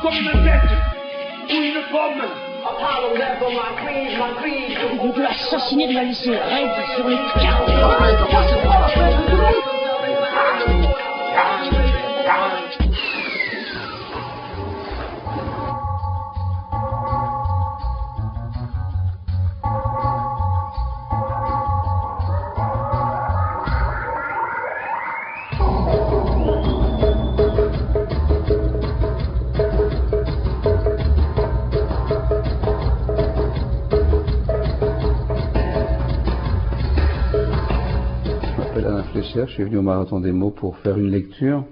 comme une tête ou une pomme. On peut assassiner de la laisser raide sur les carreaux. Je suis venu au Marathon des mots pour faire une lecture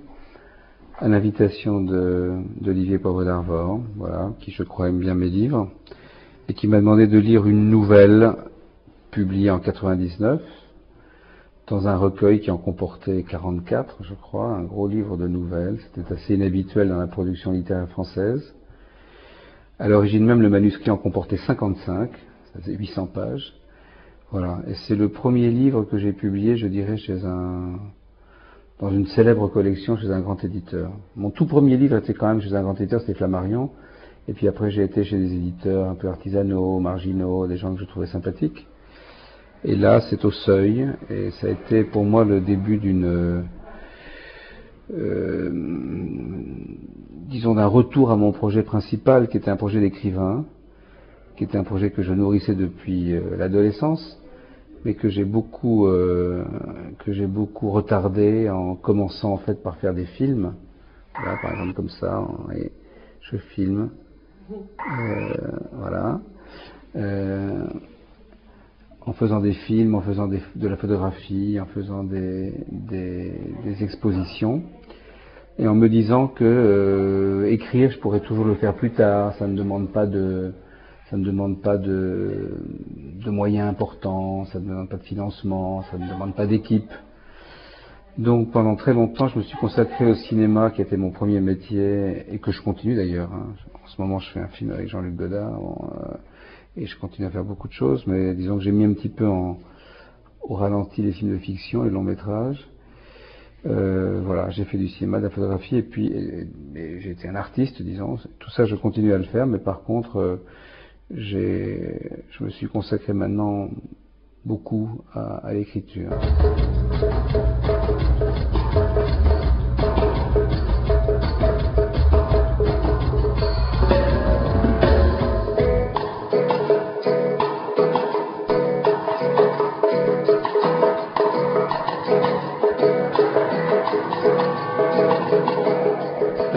à l'invitation d'Olivier Poivre d'Arvor, voilà, qui je crois aime bien mes livres, et qui m'a demandé de lire une nouvelle publiée en 99 dans un recueil qui en comportait 44, je crois, un gros livre de nouvelles. C'était assez inhabituel dans la production littéraire française. À l'origine même, le manuscrit en comportait 55, ça faisait 800 pages. Voilà, et c'est le premier livre que j'ai publié, je dirais, dans une célèbre collection chez un grand éditeur. Mon tout premier livre était quand même chez un grand éditeur, c'était Flammarion, et puis après j'ai été chez des éditeurs un peu artisanaux, marginaux, des gens que je trouvais sympathiques. Et là, c'est au Seuil, et ça a été pour moi le début disons d'un retour à mon projet principal, qui était un projet d'écrivain, qui était un projet que je nourrissais depuis l'adolescence, mais que j'ai beaucoup retardé en commençant en fait par faire des films. Voilà, par exemple comme ça, et je filme, voilà, en faisant des films, en faisant de la photographie, en faisant des expositions, et en me disant que écrire, je pourrais toujours le faire plus tard, ça ne demande pas de moyens importants, ça ne demande pas de financement, ça ne demande pas d'équipe. Donc pendant très longtemps, je me suis consacré au cinéma, qui était mon premier métier, et que je continue d'ailleurs. En ce moment, je fais un film avec Jean-Luc Godard, et je continue à faire beaucoup de choses, mais disons que j'ai mis un petit peu au ralenti les films de fiction, les longs métrages. Voilà, j'ai fait du cinéma, de la photographie, et puis j'ai été un artiste, disons. Tout ça, je continue à le faire, mais par contre, je me suis consacré maintenant beaucoup à l'écriture.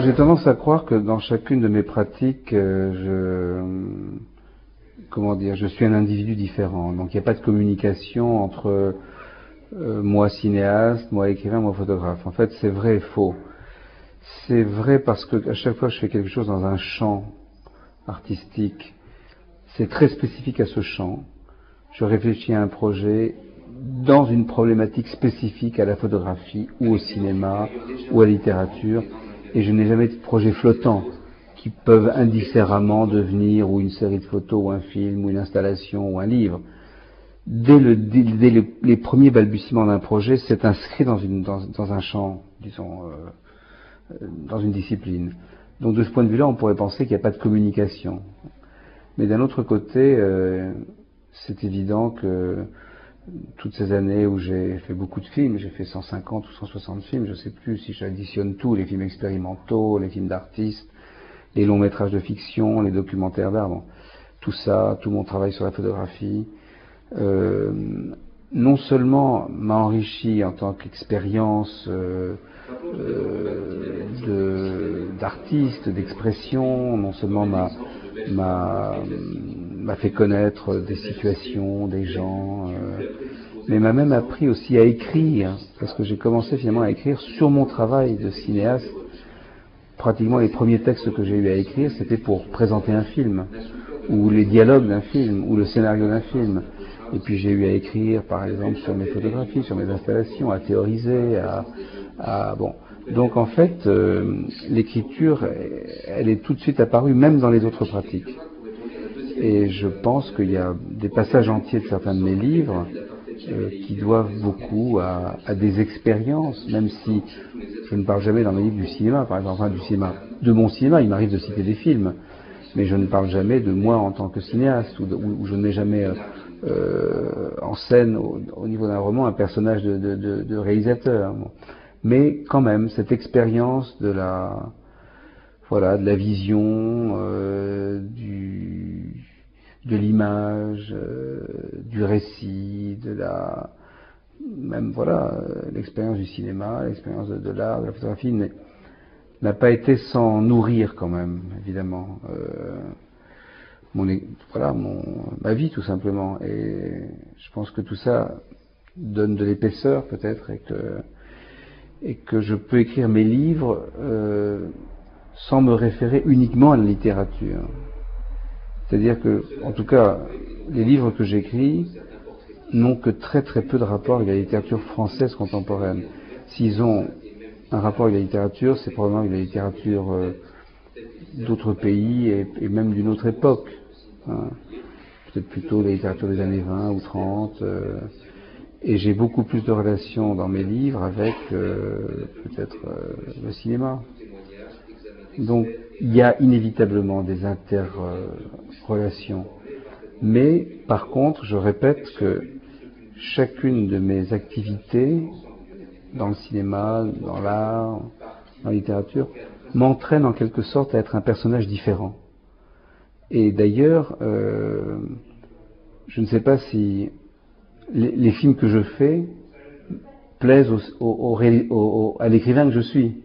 J'ai tendance à croire que dans chacune de mes pratiques, je suis un individu différent. Donc il n'y a pas de communication entre moi cinéaste, moi écrivain, moi photographe. En fait, c'est vrai et faux. C'est vrai parce que à chaque fois que je fais quelque chose dans un champ artistique, c'est très spécifique à ce champ. Je réfléchis à un projet dans une problématique spécifique à la photographie ou au cinéma ou à la littérature, et je n'ai jamais de projet flottant qui peuvent indifféremment devenir ou une série de photos ou un film ou une installation ou un livre. Dès les premiers balbutiements d'un projet, c'est inscrit dans un champ, disons, dans une discipline. Donc de ce point de vue-là, on pourrait penser qu'il n'y a pas de communication. Mais d'un autre côté, c'est évident que toutes ces années où j'ai fait beaucoup de films, j'ai fait 150 ou 160 films, je ne sais plus si j'additionne tout, les films expérimentaux, les films d'artistes, les longs métrages de fiction, les documentaires d'art, bon, tout ça, tout mon travail sur la photographie, non seulement m'a enrichi en tant qu'expérience d'artiste, d'expression, non seulement m'a fait connaître des situations, des gens, mais m'a même appris aussi à écrire, parce que j'ai commencé finalement à écrire sur mon travail de cinéaste. Pratiquement les premiers textes que j'ai eu à écrire, c'était pour présenter un film, ou les dialogues d'un film, ou le scénario d'un film. Et puis j'ai eu à écrire, par exemple, sur mes photographies, sur mes installations, à théoriser, bon. Donc en fait, l'écriture, elle est tout de suite apparue, même dans les autres pratiques. Et je pense qu'il y a des passages entiers de certains de mes livres qui doivent beaucoup à des expériences, même si je ne parle jamais dans mes livres du cinéma, par exemple, du cinéma de mon cinéma, il m'arrive de citer des films, mais je ne parle jamais de moi en tant que cinéaste, ou je ne mets jamais en scène, au niveau d'un roman, un personnage de réalisateur. Mais quand même, cette expérience de la vision, de l'image, du récit, l'expérience du cinéma, l'expérience de l'art, de la photographie, n'a pas été sans nourrir quand même, évidemment, ma vie tout simplement. Et je pense que tout ça donne de l'épaisseur peut-être, et que je peux écrire mes livres sans me référer uniquement à la littérature. C'est-à-dire que, en tout cas, les livres que j'écris n'ont que très très peu de rapport avec la littérature française contemporaine. S'ils ont un rapport avec la littérature, c'est probablement avec la littérature d'autres pays et même d'une autre époque. Hein. Peut-être plutôt la littérature des années 20 ou 30. Et j'ai beaucoup plus de relations dans mes livres avec peut-être le cinéma. Donc il y a inévitablement des interrelations. Mais par contre, je répète que chacune de mes activités dans le cinéma, dans l'art, dans la littérature, m'entraîne en quelque sorte à être un personnage différent. Et d'ailleurs, je ne sais pas si les films que je fais plaisent à l'écrivain que je suis.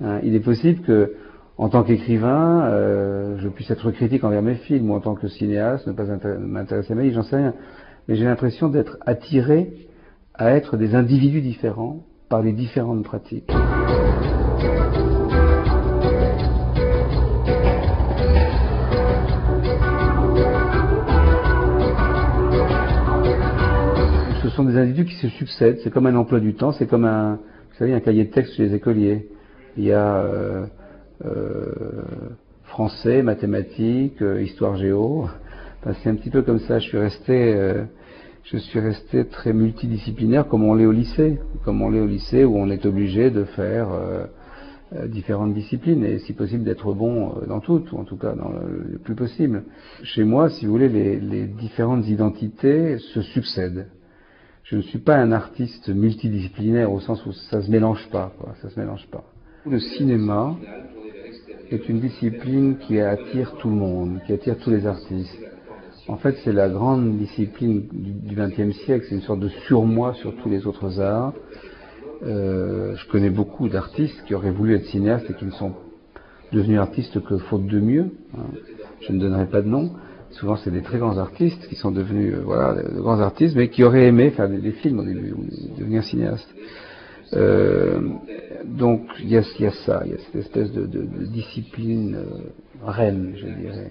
Hein, il est possible que, en tant qu'écrivain, je puisse être critique envers mes films, ou en tant que cinéaste, ne pas m'intéresser à mes livres, j'en sais rien. Mais j'ai l'impression d'être attiré à être des individus différents par les différentes pratiques. Ce sont des individus qui se succèdent, c'est comme un emploi du temps, c'est comme un cahier de texte chez les écoliers. Il y a français, mathématiques, histoire géo. Enfin, c'est un petit peu comme ça. Je suis resté très multidisciplinaire, comme on l'est au lycée, où on est obligé de faire différentes disciplines et si possible d'être bon dans toutes, ou en tout cas dans le plus possible. Chez moi, si vous voulez, les différentes identités se succèdent. Je ne suis pas un artiste multidisciplinaire au sens où ça se mélange pas, quoi. Ça se mélange pas. Le cinéma est une discipline qui attire tout le monde, qui attire tous les artistes. En fait, c'est la grande discipline du XXe siècle, c'est une sorte de surmoi sur tous les autres arts. Je connais beaucoup d'artistes qui auraient voulu être cinéastes et qui ne sont devenus artistes que faute de mieux. Hein. Je ne donnerai pas de nom. Souvent, c'est des très grands artistes qui sont devenus de grands artistes, mais qui auraient aimé faire des films au début, ou devenir cinéastes. Donc il y a ça, il y a cette espèce de discipline reine, je dirais,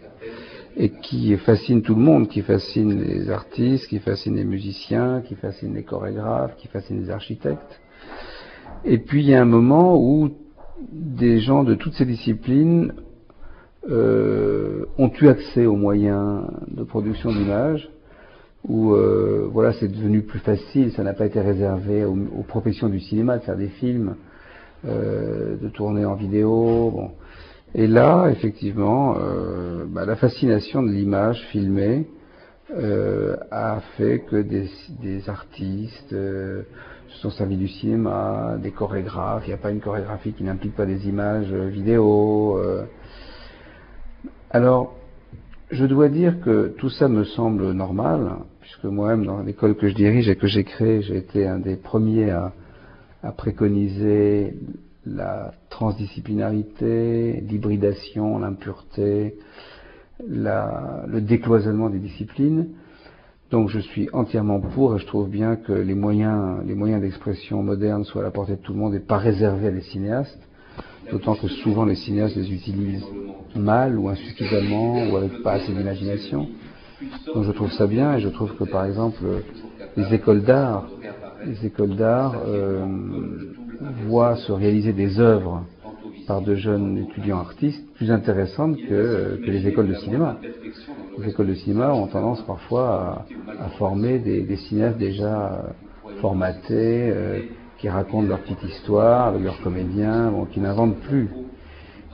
et qui fascine tout le monde, qui fascine les artistes, qui fascine les musiciens, qui fascine les chorégraphes, qui fascine les architectes. Et puis il y a un moment où des gens de toutes ces disciplines ont eu accès aux moyens de production d'images, où c'est devenu plus facile, ça n'a pas été réservé aux professions du cinéma de faire des films, de tourner en vidéo. Bon. Et là, effectivement, la fascination de l'image filmée a fait que des artistes se sont servis du cinéma, des chorégraphes. Il n'y a pas une chorégraphie qui n'implique pas des images vidéo. Alors, je dois dire que tout ça me semble normal, puisque moi-même, dans l'école que je dirige et que j'ai créée, j'ai été un des premiers à préconiser la transdisciplinarité, l'hybridation, l'impureté, le décloisonnement des disciplines. Donc je suis entièrement pour, et je trouve bien que les moyens d'expression modernes soient à la portée de tout le monde et pas réservés à des cinéastes. D'autant que souvent les cinéastes les utilisent mal ou insuffisamment ou avec pas assez d'imagination. Donc je trouve ça bien, et je trouve que par exemple les écoles d'art voient se réaliser des œuvres par de jeunes étudiants artistes plus intéressantes que les écoles de cinéma. Les écoles de cinéma ont tendance parfois à former des cinéastes déjà formatés, qui racontent leur petite histoire avec leurs comédiens, qui n'inventent plus.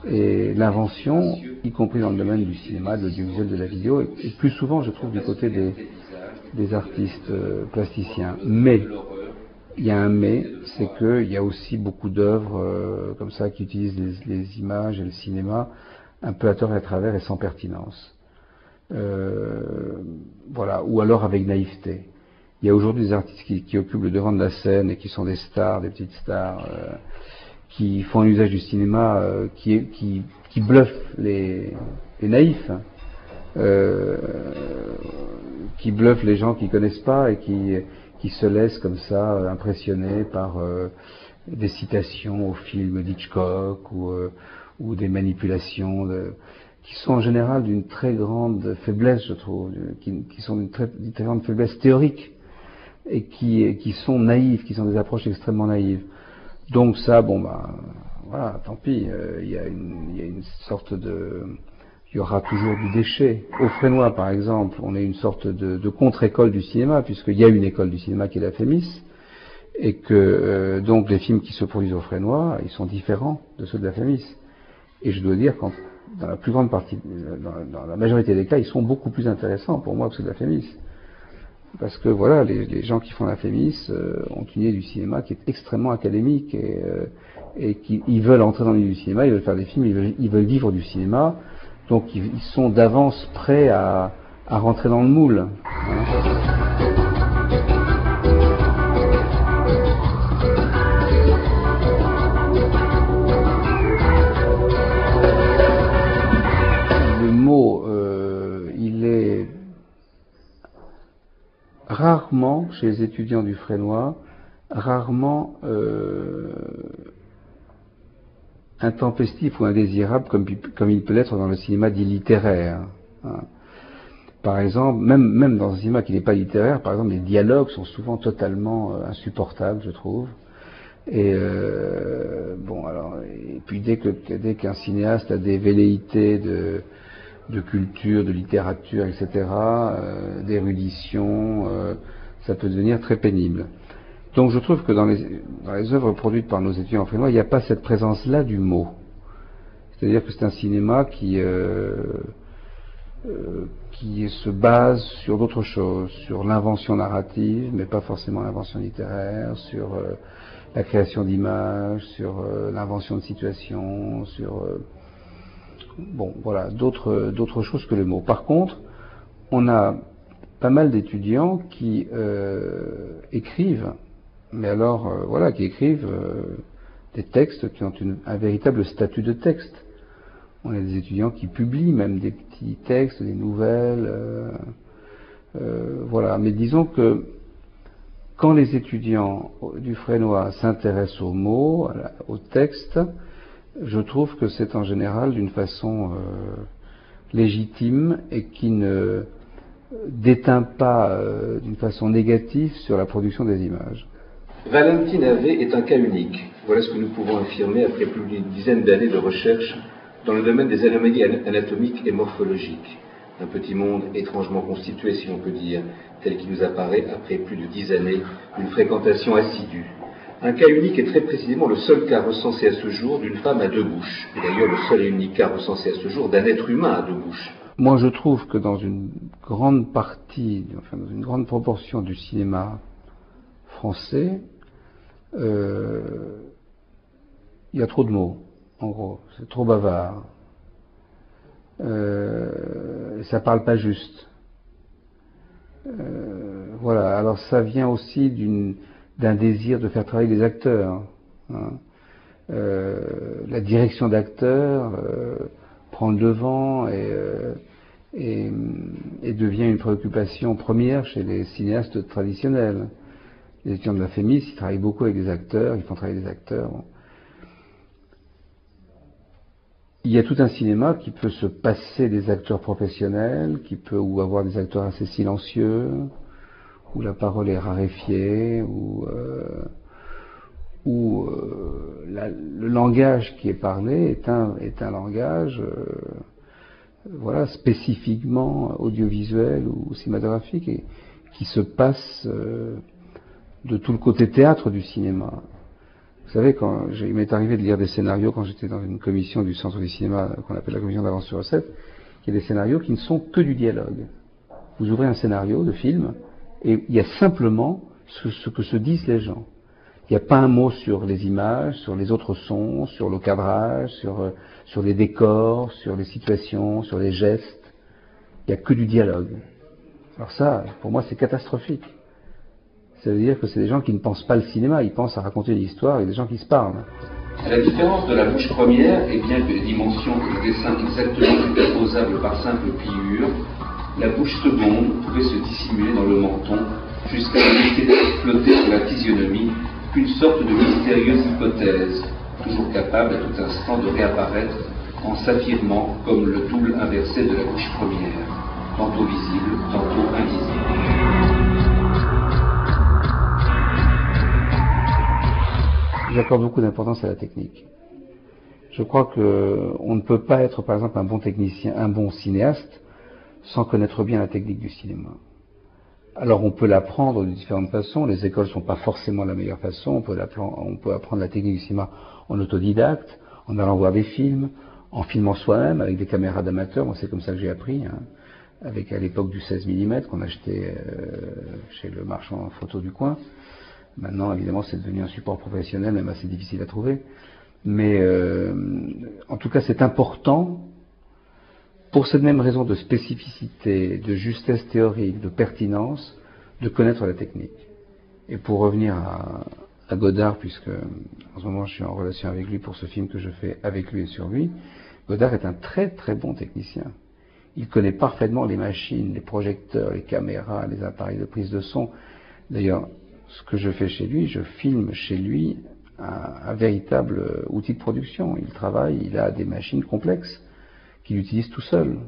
Et l'invention, y compris dans le domaine du cinéma, de l'audiovisuel, de la vidéo, et plus souvent, je trouve, du côté des artistes plasticiens. Mais, il y a un mais, c'est qu'il y a aussi beaucoup d'œuvres comme ça qui utilisent les images et le cinéma un peu à tort et à travers et sans pertinence. Voilà, ou alors avec naïveté. Il y a aujourd'hui des artistes qui occupent le devant de la scène et qui sont des stars, des petites stars, qui font un usage du cinéma qui bluffe les naïfs, qui bluffe les gens qui connaissent pas et qui se laissent comme ça impressionner par des citations au film d'Hitchcock ou des manipulations qui sont en général d'une très grande faiblesse, je trouve, qui sont d'une très grande faiblesse théorique et qui sont naïves, qui sont des approches extrêmement naïves. Donc ça, bon bah voilà, tant pis. Il y a une sorte il y aura toujours du déchet. Au Fresnoy, par exemple, on est une sorte de contre-école du cinéma, puisqu'il y a une école du cinéma qui est la Fémis, et que donc les films qui se produisent au Fresnoy, ils sont différents de ceux de la Fémis. Et je dois dire, dans la plus grande partie, dans la majorité des cas, ils sont beaucoup plus intéressants pour moi que ceux de la Fémis. Parce que voilà, les gens qui font la Fémis ont une idée du cinéma qui est extrêmement académique et ils veulent entrer dans le milieu du cinéma, ils veulent faire des films, ils veulent vivre du cinéma, donc ils sont d'avance prêts à rentrer dans le moule. Le mot, il est rarement, chez les étudiants du Fresnoy, rarement intempestif ou indésirable comme il peut l'être dans le cinéma dit littéraire. Hein. Par exemple, même dans un cinéma qui n'est pas littéraire, par exemple, les dialogues sont souvent totalement insupportables, je trouve. Et et puis dès qu'un cinéaste a des velléités de culture, de littérature, etc., d'érudition, ça peut devenir très pénible. Donc je trouve que dans les œuvres produites par nos étudiants en Fresnoy, il n'y a pas cette présence-là du mot. C'est-à-dire que c'est un cinéma qui se base sur d'autres choses, sur l'invention narrative, mais pas forcément l'invention littéraire, sur la création d'images, sur l'invention de situations, sur d'autres choses que le mot. Par contre, on a pas mal d'étudiants qui écrivent, mais alors qui écrivent des textes qui ont un véritable statut de texte. On a des étudiants qui publient même des petits textes, des nouvelles, Mais disons que quand les étudiants du Fresnoy s'intéressent aux mots, au texte, je trouve que c'est en général d'une façon légitime et qui ne déteint pas d'une façon négative sur la production des images. Valentin Havé est un cas unique. Voilà ce que nous pouvons affirmer après plus d'une dizaine d'années de recherche dans le domaine des anomalies anatomiques et morphologiques. Un petit monde étrangement constitué, si l'on peut dire, tel qu'il nous apparaît après plus de 10 années d'une fréquentation assidue. Un cas unique est très précisément le seul cas recensé à ce jour d'une femme à deux bouches. Et d'ailleurs le seul et unique cas recensé à ce jour d'un être humain à deux bouches. Moi je trouve que dans une grande partie, dans une grande proportion du cinéma français, il y a trop de mots, en gros. C'est trop bavard. Ça parle pas juste. Alors ça vient aussi d'un désir de faire travailler les acteurs. Hein. La direction d'acteurs prend le devant et devient une préoccupation première chez les cinéastes traditionnels. Les étudiants de la Fémis, ils travaillent beaucoup avec des acteurs, ils font travailler des acteurs. Bon. Il y a tout un cinéma qui peut se passer des acteurs professionnels, ou avoir des acteurs assez silencieux, où la parole est raréfiée, où le langage qui est parlé est un langage spécifiquement audiovisuel ou cinématographique et qui se passe de tout le côté théâtre du cinéma. Vous savez, il m'est arrivé de lire des scénarios quand j'étais dans une commission du Centre du cinéma, qu'on appelle la commission d'avance sur recette, qui est des scénarios qui ne sont que du dialogue. Vous ouvrez un scénario de film, et il y a simplement ce que se disent les gens. Il n'y a pas un mot sur les images, sur les autres sons, sur le cadrage, sur les décors, sur les situations, sur les gestes. Il n'y a que du dialogue. Alors ça, pour moi, c'est catastrophique. Ça veut dire que c'est des gens qui ne pensent pas le cinéma, ils pensent à raconter une histoire et des gens qui se parlent. À la différence de la bouche première, et bien que les dimensions et les dessins exactement superposables par simple pliure, la bouche seconde pouvait se dissimuler dans le menton jusqu'à laisser flotter sur la physionomie qu'une sorte de mystérieuse hypothèse, toujours capable à tout instant de réapparaître en s'affirmant comme le double inversé de la bouche première, tantôt visible, tantôt invisible. J'accorde beaucoup d'importance à la technique. Je crois qu'on ne peut pas être, par exemple, un bon technicien, un bon cinéaste, sans connaître bien la technique du cinéma. Alors on peut l'apprendre de différentes façons, les écoles ne sont pas forcément la meilleure façon, on peut apprendre la technique du cinéma en autodidacte, en allant voir des films, en filmant soi-même avec des caméras d'amateurs, moi c'est comme ça que j'ai appris, avec à l'époque du 16 mm qu'on achetait chez le marchand photo du coin. Maintenant évidemment c'est devenu un support professionnel, même assez difficile à trouver, mais en tout cas c'est important. Pour cette même raison de spécificité, de justesse théorique, de pertinence, de connaître la technique. Et pour revenir à Godard, puisque en ce moment je suis en relation avec lui pour ce film que je fais avec lui et sur lui, Godard est un très très bon technicien. Il connaît parfaitement les machines, les projecteurs, les caméras, les appareils de prise de son. D'ailleurs, ce que je fais chez lui, je filme chez lui un véritable outil de production. Il travaille, il a des machines complexes qu'il utilise tout seul,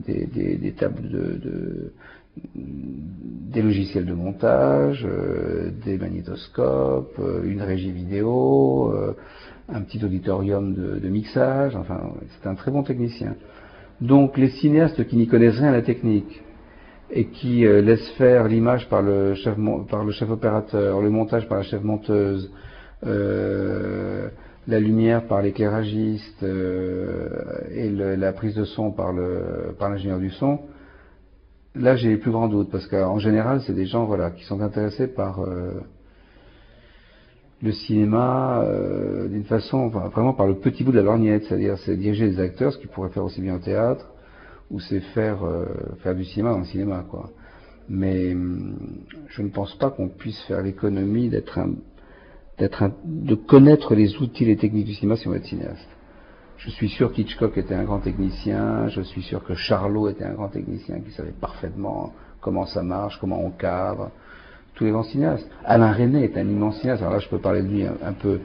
des tables des logiciels de montage, des magnétoscopes, une régie vidéo, un petit auditorium de mixage, enfin c'est un très bon technicien. Donc les cinéastes qui n'y connaissent rien à la technique et qui laissent faire l'image par le chef opérateur, le montage par la chef monteuse, la lumière par l'éclairagiste et la prise de son par l'ingénieur du son, là j'ai les plus grands doutes, parce qu'en général c'est des gens qui sont intéressés par le cinéma d'une façon, vraiment par le petit bout de la lorgnette, c'est-à-dire c'est diriger des acteurs, ce qu'ils pourraient faire aussi bien au théâtre, ou c'est faire du cinéma dans le cinéma, quoi. Mais je ne pense pas qu'on puisse faire l'économie de connaître les outils et les techniques du cinéma si on veut être cinéaste. Je suis sûr qu'Hitchcock était un grand technicien, je suis sûr que Charlot était un grand technicien qui savait parfaitement comment ça marche, comment on cadre, tous les grands cinéastes. Alain Resnais est un immense cinéaste, alors là je peux parler de lui un peu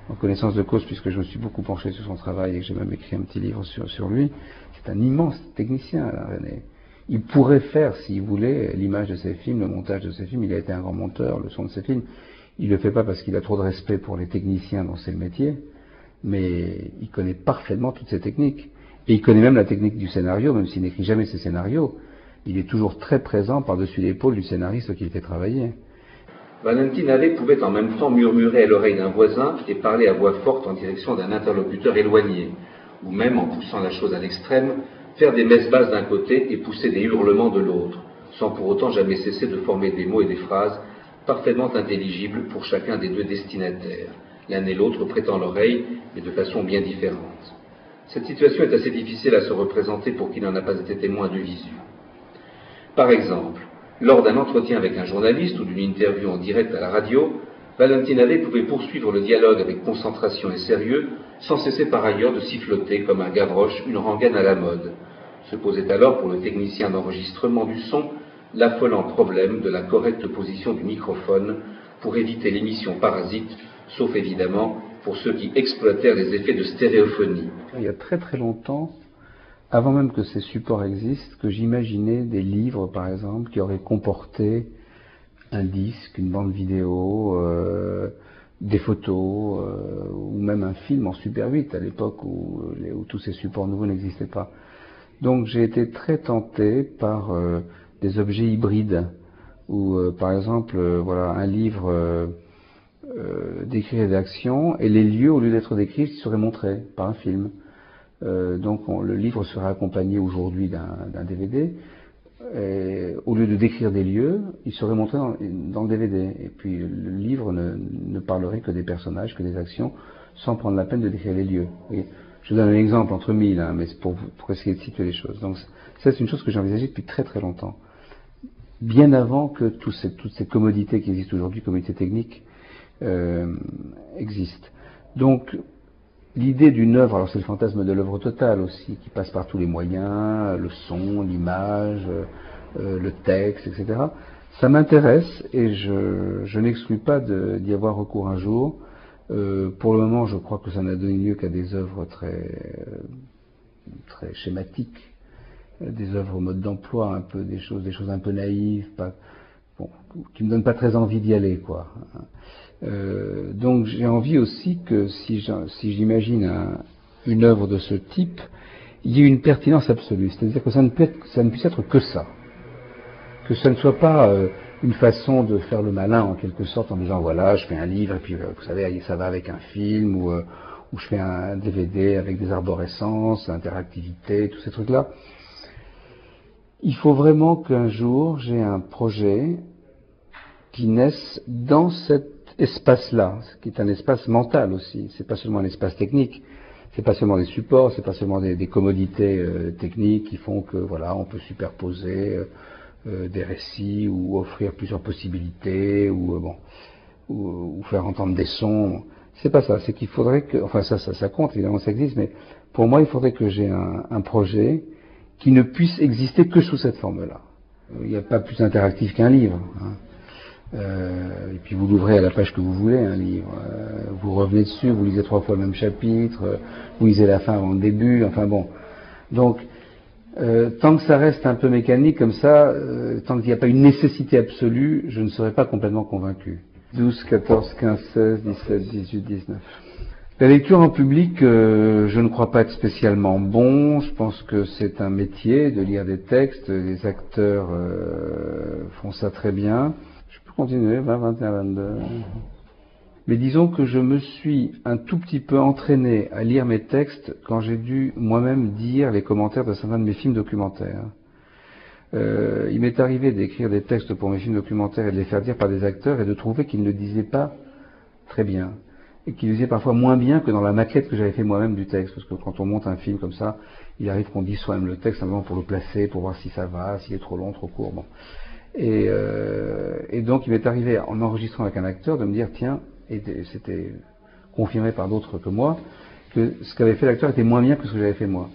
en connaissance de cause puisque je me suis beaucoup penché sur son travail et que j'ai même écrit un petit livre sur lui. C'est un immense technicien, Alain Resnais. Il pourrait faire, s'il voulait, l'image de ses films, le montage de ses films, il a été un grand monteur, le son de ses films. Il ne le fait pas parce qu'il a trop de respect pour les techniciens dont c'est le métier, mais il connaît parfaitement toutes ces techniques. Et il connaît même la technique du scénario, même s'il n'écrit jamais ses scénarios. Il est toujours très présent par-dessus l'épaule du scénariste qui le fait travailler. Valentin Allais pouvait en même temps murmurer à l'oreille d'un voisin et parler à voix forte en direction d'un interlocuteur éloigné, ou même, en poussant la chose à l'extrême, faire des messes basses d'un côté et pousser des hurlements de l'autre, sans pour autant jamais cesser de former des mots et des phrases parfaitement intelligibles pour chacun des deux destinataires, l'un et l'autre prêtant l'oreille, mais de façon bien différente. Cette situation est assez difficile à se représenter pour qui n'en a pas été témoin de visu. Par exemple, lors d'un entretien avec un journaliste ou d'une interview en direct à la radio, Valentin Allais pouvait poursuivre le dialogue avec concentration et sérieux, sans cesser par ailleurs de siffloter comme un Gavroche une rengaine à la mode. Se posait alors pour le technicien d'enregistrement du son l'affolant problème de la correcte position du microphone pour éviter l'émission parasite, sauf évidemment pour ceux qui exploitèrent les effets de stéréophonie. Il y a très très longtemps, avant même que ces supports existent, que j'imaginais des livres, par exemple, qui auraient comporté un disque, une bande vidéo, des photos, ou même un film en Super 8, à l'époque où tous ces supports nouveaux n'existaient pas. Donc j'ai été très tenté par des objets hybrides, où par exemple, un livre d'écrire des actions, et les lieux, au lieu d'être décrits, seraient montrés par un film. Donc le livre serait accompagné aujourd'hui d'un DVD. Et au lieu de décrire des lieux, il serait montré dans le DVD. Et puis le livre ne parlerait que des personnages, que des actions, sans prendre la peine de décrire les lieux. Et je vous donne un exemple entre mille, mais c'est pour essayer de situer les choses. Donc ça, c'est une chose que j'ai envisagée depuis très très longtemps. Bien avant que toutes ces commodités qui existent aujourd'hui, commodités techniques, existent. Donc l'idée d'une œuvre, alors c'est le fantasme de l'œuvre totale aussi, qui passe par tous les moyens, le son, l'image, le texte, etc. Ça m'intéresse et je n'exclus pas d'y avoir recours un jour. Pour le moment, je crois que ça n'a donné lieu qu'à des œuvres très schématiques, des œuvres au mode d'emploi, un peu des choses un peu naïves, qui me donnent pas très envie d'y aller, quoi. Donc j'ai envie aussi que si j'imagine une œuvre de ce type, il y ait une pertinence absolue, c'est-à-dire que ça ne puisse être que ça, que ça ne soit pas une façon de faire le malin en quelque sorte en disant voilà je fais un livre et puis vous savez ça va avec un film ou je fais un DVD avec des arborescences, interactivité, tous ces trucs-là. Il faut vraiment qu'un jour j'ai un projet qui naisse dans cet espace-là, qui est un espace mental aussi. C'est pas seulement un espace technique, c'est pas seulement des supports, c'est pas seulement des commodités techniques qui font que voilà, on peut superposer des récits ou offrir plusieurs possibilités ou faire entendre des sons. C'est pas ça. C'est qu'il faudrait que, enfin ça compte évidemment, ça existe, mais pour moi il faudrait que j'ai un projet qui ne puisse exister que sous cette forme-là. Il n'y a pas plus interactif qu'un livre. Hein. Et puis vous l'ouvrez à la page que vous voulez, un livre. Vous revenez dessus, vous lisez 3 fois le même chapitre, vous lisez la fin avant le début, enfin bon. Donc, tant que ça reste un peu mécanique comme ça, tant qu'il n'y a pas une nécessité absolue, je ne serai pas complètement convaincu. 12, 14, 15, 16, 17, 18, 19. La lecture en public, je ne crois pas être spécialement bon. Je pense que c'est un métier de lire des textes. Les acteurs font ça très bien. Je peux continuer, 20, 21, 22. Mais disons que je me suis un tout petit peu entraîné à lire mes textes quand j'ai dû moi-même dire les commentaires de certains de mes films documentaires. Il m'est arrivé d'écrire des textes pour mes films documentaires et de les faire dire par des acteurs et de trouver qu'ils ne le disaient pas très bien. Et qu'ils le disaient parfois moins bien que dans la maquette que j'avais fait moi-même du texte. Parce que quand on monte un film comme ça, il arrive qu'on dise soi-même le texte simplement pour le placer, pour voir si ça va, s'il est trop long, trop court. Bon. Et donc il m'est arrivé, en enregistrant avec un acteur, de me dire, tiens, et c'était confirmé par d'autres que moi, que ce qu'avait fait l'acteur était moins bien que ce que j'avais fait moi.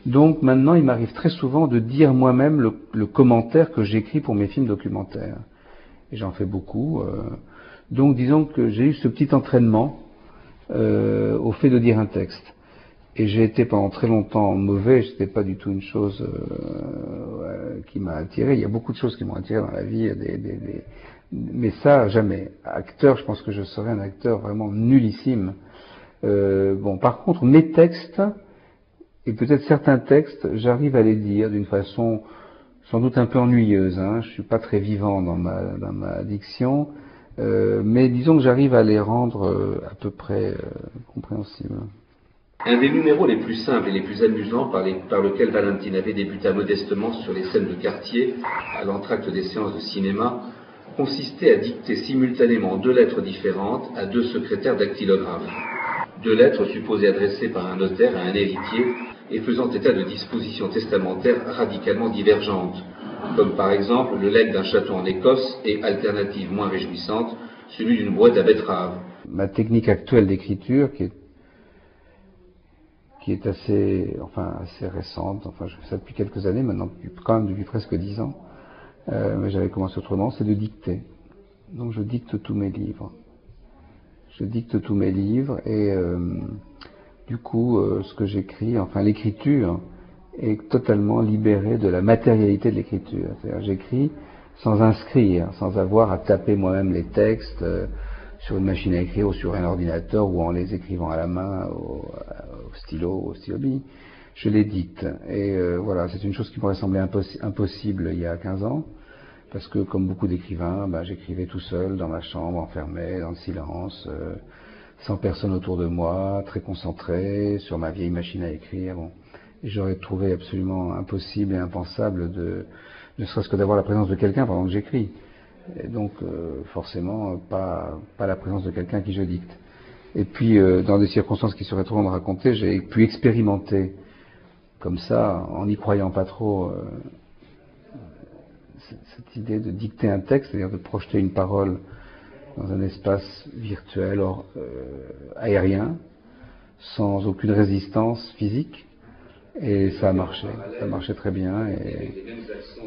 Donc maintenant, il m'arrive très souvent de dire moi-même le commentaire que j'écris pour mes films documentaires. Et j'en fais beaucoup. Donc disons que j'ai eu ce petit entraînement au fait de dire un texte. Et j'ai été pendant très longtemps mauvais, c'était pas du tout une chose qui m'a attiré. Il y a beaucoup de choses qui m'ont attiré dans la vie, mais ça, jamais. Acteur, je pense que je serais un acteur vraiment nullissime. Bon, par contre, mes textes, et peut-être certains textes, j'arrive à les dire d'une façon sans doute un peu ennuyeuse. Hein. Je suis pas très vivant dans ma diction, mais disons que j'arrive à les rendre à peu près compréhensibles. Un des numéros les plus simples et les plus amusants par lequel Valentine avait débuté modestement sur les scènes de quartier, à l'entracte des séances de cinéma, consistait à dicter simultanément 2 lettres différentes à 2 secrétaires dactylographes. 2 lettres supposées adressées par un notaire à un héritier et faisant état de dispositions testamentaires radicalement divergentes, comme par exemple le legs d'un château en Écosse et, alternative moins réjouissante, celui d'une boîte à betteraves. Ma technique actuelle d'écriture, qui est assez récente, enfin je fais ça depuis quelques années maintenant, quand même depuis presque 10 ans, mais j'avais commencé autrement, c'est de dicter. Donc je dicte tous mes livres. Et du coup ce que j'écris, enfin l'écriture est totalement libérée de la matérialité de l'écriture. C'est-à-dire j'écris sans inscrire, sans avoir à taper moi-même les textes sur une machine à écrire ou sur un ordinateur ou en les écrivant à la main au stylo, au stylo-bille. Je les dicte. Et voilà, c'est une chose qui m'aurait semblé impossible il y a 15 ans. parce que comme beaucoup d'écrivains, j'écrivais tout seul dans ma chambre, enfermé, dans le silence, sans personne autour de moi, très concentré sur ma vieille machine à écrire. Bon. Et j'aurais trouvé absolument impossible et impensable ne serait-ce que d'avoir la présence de quelqu'un pendant que j'écris. Et donc forcément pas la présence de quelqu'un à qui je dicte. Et puis dans des circonstances qui seraient trop longues à raconter, j'ai pu expérimenter comme ça, en n'y croyant pas trop, cette idée de dicter un texte, c'est-à-dire de projeter une parole dans un espace virtuel, aérien, sans aucune résistance physique. Et ça a marché très bien.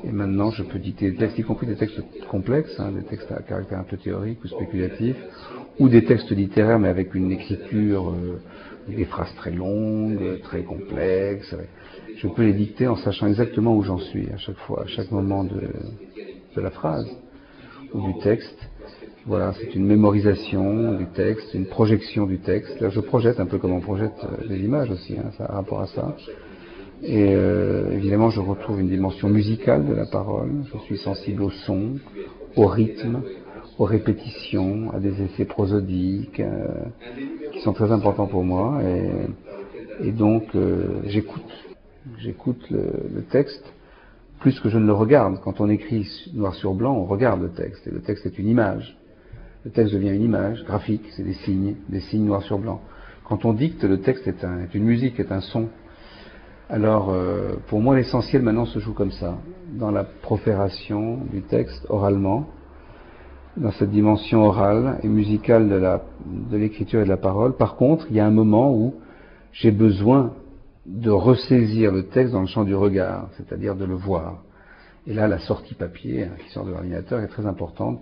Et maintenant, je peux dicter des textes, y compris des textes complexes, des textes à caractère un peu théorique ou spéculatif, ou des textes littéraires, mais avec une écriture, des phrases très longues, très complexes. Je peux les dicter en sachant exactement où j'en suis à chaque fois, à chaque moment de la phrase ou du texte. Voilà, c'est une mémorisation du texte, une projection du texte. Là, je projette un peu comme on projette des images aussi, ça a rapport à ça. Et évidemment, je retrouve une dimension musicale de la parole. Je suis sensible au son, au rythme, aux répétitions, à des effets prosodiques qui sont très importants pour moi. Et donc, j'écoute le texte plus que je ne le regarde. Quand on écrit noir sur blanc, on regarde le texte. Et le texte est une image. Le texte devient une image graphique, c'est des signes noir sur blanc. Quand on dicte, le texte est une musique, est un son. Alors, pour moi, l'essentiel maintenant se joue comme ça, dans la profération du texte, oralement, dans cette dimension orale et musicale de l'écriture et de la parole. Par contre, il y a un moment où j'ai besoin de ressaisir le texte dans le champ du regard, c'est-à-dire de le voir. Et là, la sortie papier qui sort de l'ordinateur est très importante.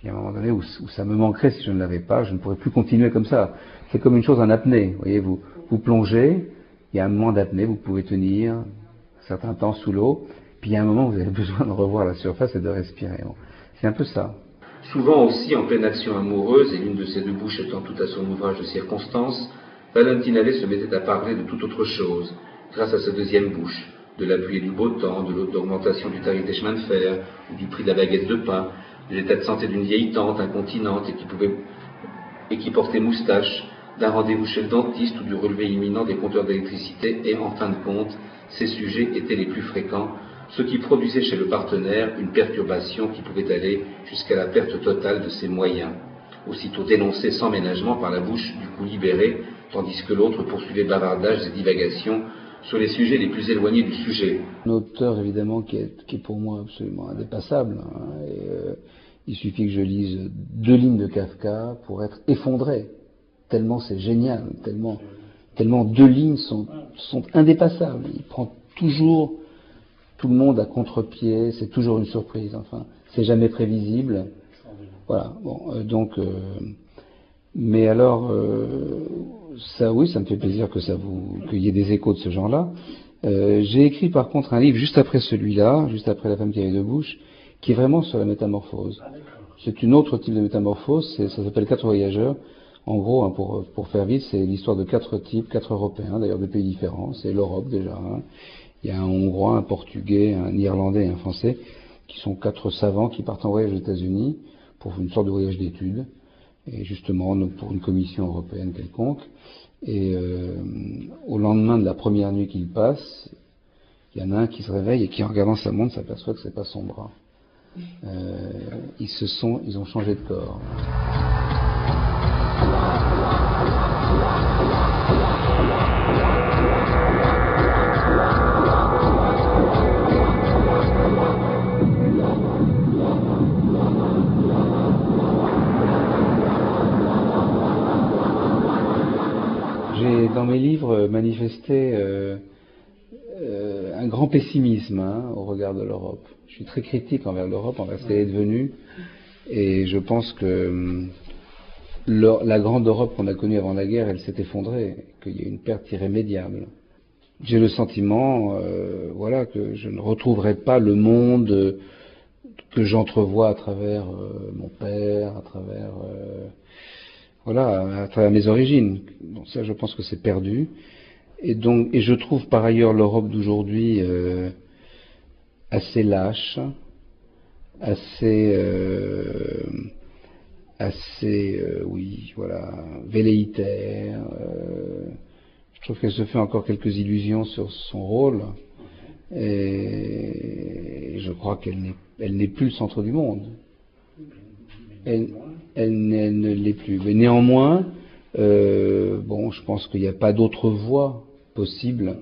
Il y a un moment donné où ça me manquerait si je ne l'avais pas, je ne pourrais plus continuer comme ça. C'est comme une chose en apnée. Vous voyez, vous plongez, il y a un moment d'apnée, vous pouvez tenir un certain temps sous l'eau, puis il y a un moment où vous avez besoin de revoir la surface et de respirer. Bon. C'est un peu ça. Souvent aussi en pleine action amoureuse, et l'une de ces deux bouches étant tout à son ouvrage de circonstance, Valentine Allais se mettait à parler de toute autre chose, grâce à sa deuxième bouche, de la pluie et du beau temps, de l'augmentation du tarif des chemins de fer, ou du prix de la baguette de pain, de l'état de santé d'une vieille tante incontinente et qui portait moustache, d'un rendez-vous chez le dentiste ou du relevé imminent des compteurs d'électricité, et en fin de compte, ces sujets étaient les plus fréquents, ce qui produisait chez le partenaire une perturbation qui pouvait aller jusqu'à la perte totale de ses moyens, aussitôt dénoncée sans ménagement par la bouche du coup libéré, tandis que l'autre poursuivait bavardages et divagations sur les sujets les plus éloignés du sujet. Un auteur évidemment qui est pour moi absolument indépassable, il suffit que je lise 2 lignes de Kafka pour être effondré, tellement c'est génial, tellement 2 lignes sont indépassables. Il prend toujours tout le monde à contre-pied, c'est toujours une surprise, enfin, c'est jamais prévisible. Voilà, bon, mais alors, ça oui, ça me fait plaisir qu'il y ait des échos de ce genre-là. J'ai écrit par contre un livre juste après celui-là, juste après La femme qui avait 2 bouches, qui est vraiment sur la métamorphose. C'est une autre type de métamorphose, ça s'appelle 4 voyageurs. En gros, pour faire vite, c'est l'histoire de 4 types, 4 Européens, d'ailleurs de pays différents, c'est l'Europe déjà. Il y a un Hongrois, un Portugais, un Irlandais et un Français, qui sont 4 savants qui partent en voyage aux États-Unis pour une sorte de voyage d'études, et justement pour une commission européenne quelconque. Et au lendemain de la première nuit qu'ils passent, il y en a un qui se réveille et qui, en regardant sa montre, s'aperçoit que c'est pas son bras. Ils ont changé de corps. J'ai dans mes livres manifesté un grand pessimisme au regard de l'Europe. Je suis très critique envers l'Europe, envers ce qu'elle est devenue, et je pense que la grande Europe qu'on a connue avant la guerre, elle s'est effondrée, qu'il y a une perte irrémédiable. J'ai le sentiment, que je ne retrouverai pas le monde que j'entrevois à travers mon père, à travers mes origines. Bon, ça, je pense que c'est perdu. Et je trouve par ailleurs l'Europe d'aujourd'hui assez lâche, oui, voilà, velléitaire. Je trouve qu'elle se fait encore quelques illusions sur son rôle, et je crois qu'elle n'est plus le centre du monde. Elle ne l'est plus. Mais néanmoins, je pense qu'il n'y a pas d'autre voie possible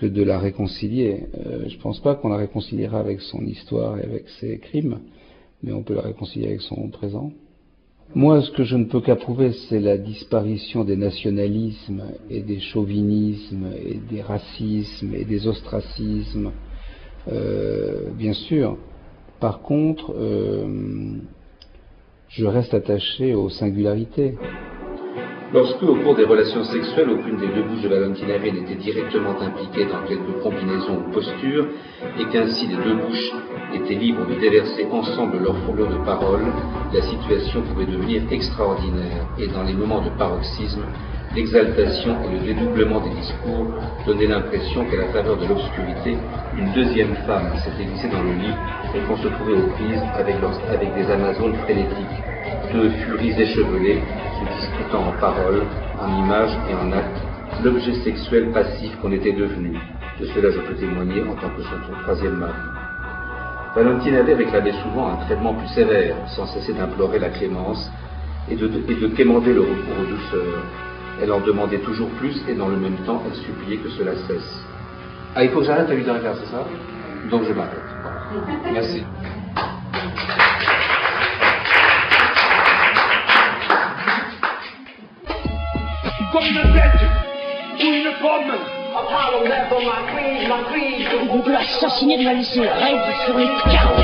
que de la réconcilier. Je ne pense pas qu'on la réconciliera avec son histoire et avec ses crimes, mais on peut la réconcilier avec son présent. Moi, ce que je ne peux qu'approuver, c'est la disparition des nationalismes et des chauvinismes et des racismes et des ostracismes, bien sûr. Par contre, je reste attaché aux singularités. Lorsque, au cours des relations sexuelles, aucune des deux bouches de Valentine Nave n'était directement impliquée dans quelque combinaison ou posture, et qu'ainsi les deux bouches étaient libres de déverser ensemble leur fourrure de paroles, la situation pouvait devenir extraordinaire, et dans les moments de paroxysme, l'exaltation et le dédoublement des discours donnaient l'impression qu'à la faveur de l'obscurité, une deuxième femme s'était glissée dans le lit et qu'on se trouvait aux prises avec des amazones frénétiques, deux furies échevelées, se disputant en paroles, en images et en actes, l'objet sexuel passif qu'on était devenu. De cela je peux témoigner en tant que son troisième mari. Valentine Nave réclamait souvent un traitement plus sévère, sans cesser d'implorer la clémence et de quémander le recours aux douceurs. Elle en demandait toujours plus et dans le même temps, elle suppliait que cela cesse. Ah, il faut que j'arrête à 8h15, c'est ça? Donc je m'arrête. Voilà. Merci. Comme une bête ou une pomme. On peut l'assassiner de la laisser raide sur les cartes.